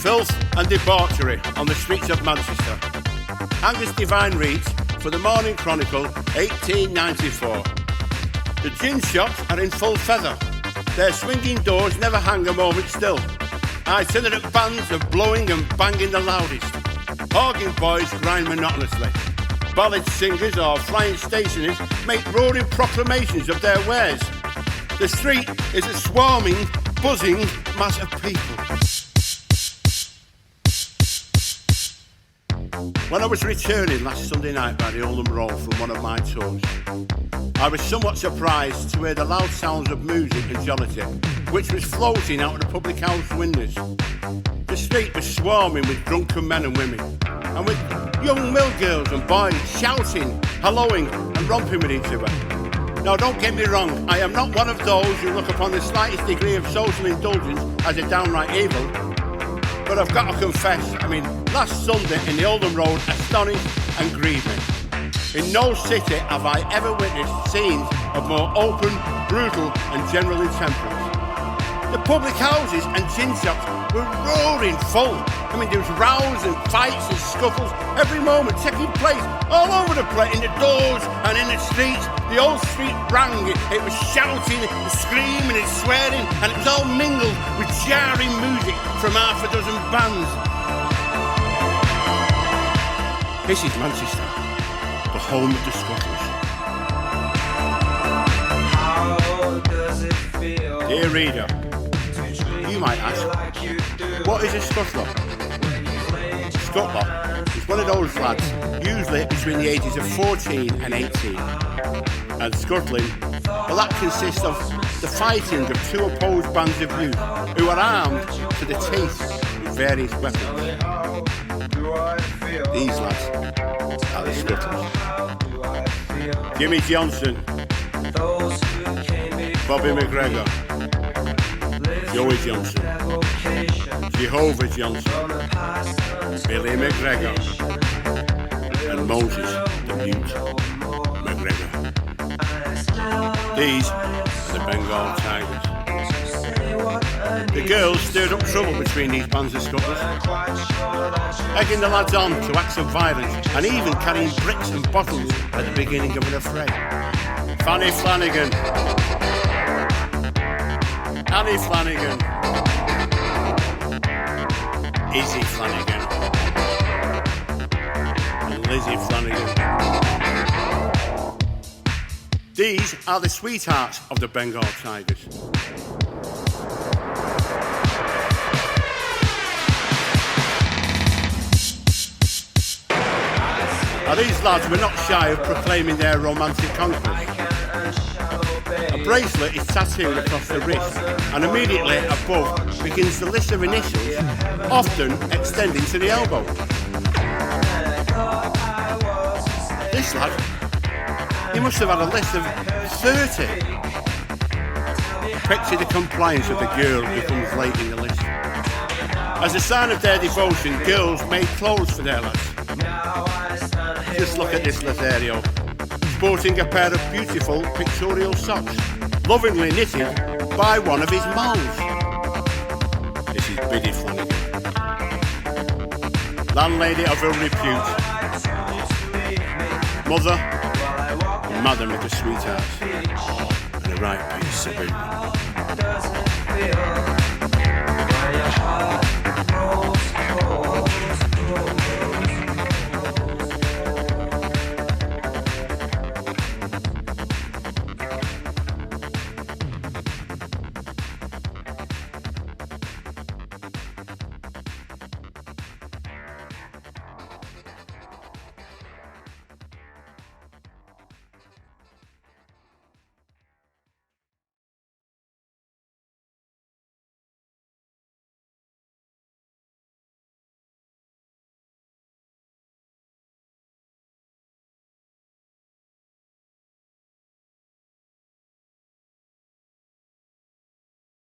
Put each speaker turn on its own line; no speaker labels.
Filth and debauchery on the streets of Manchester. Angus Divine reads for the Morning Chronicle, 1894. The gin shops are in full feather. Their swinging doors never hang a moment still. Itinerant bands are blowing and banging the loudest. Organ boys grind monotonously. Ballad singers or flying stationers make roaring proclamations of their wares. The street is a swarming, buzzing mass of people. When I was returning last Sunday night by the Oldham Road from one of my tours, I was somewhat surprised to hear the loud sounds of music and jollity, which was floating out of the public house windows. The street was swarming with drunken men and women, and with young mill girls and boys shouting, hallooing and romping with each other. Now don't get me wrong, I am not one of those who look upon the slightest degree of social indulgence as a downright evil. But I've got to confess, last Sunday in the Oldham Road astonished and grieved me. In no city have I ever witnessed scenes of more open, brutal and general intemperance. The public houses and gin shops were roaring full. There was rows and fights and scuffles every moment taking place all over the place, in the doors and in the streets. The old street rang, it was shouting and screaming and swearing, and it was all mingled with jarring music from half a dozen bands. This is Manchester, the home of the scuffles.
How does it feel?
Dear reader, you might ask, what is a scuffler? Scuttler is one of those lads, usually between the ages of 14 and 18. And scuttling, well, that consists of the fighting of two opposed bands of youth who are armed to the teeth with various weapons. These lads are the scuttlers. Jimmy Johnson, Bobby McGregor, Joey Johnson, Jehovah Johnson, Billy McGregor, and Moses the Mute McGregor. These are the Bengal Tigers. The girls stirred up trouble between these bands of scuttlers, egging the lads on to acts of violence and even carrying bricks and bottles at the beginning of an affray. Fanny Flanagan, Annie Flanagan, Izzy Flanagan, and Lizzie Flanagan. These are the sweethearts of the Bengal Tigers. Now these lads were not shy of proclaiming their romantic conquest. A bracelet is tattooed across the wrist, and immediately above begins the list of initials, often extending to the elbow. This lad, he must have had a list of 30. Picture the compliance of the girl who comes late in the list. As a sign of their devotion, girls made clothes for their lads. Just look at this Lothario, sporting a pair of beautiful pictorial socks, lovingly knitted by one of his moles. This is Biddy Flanagan, landlady of ill repute, mother and madam of the sweethearts, and a right piece of it.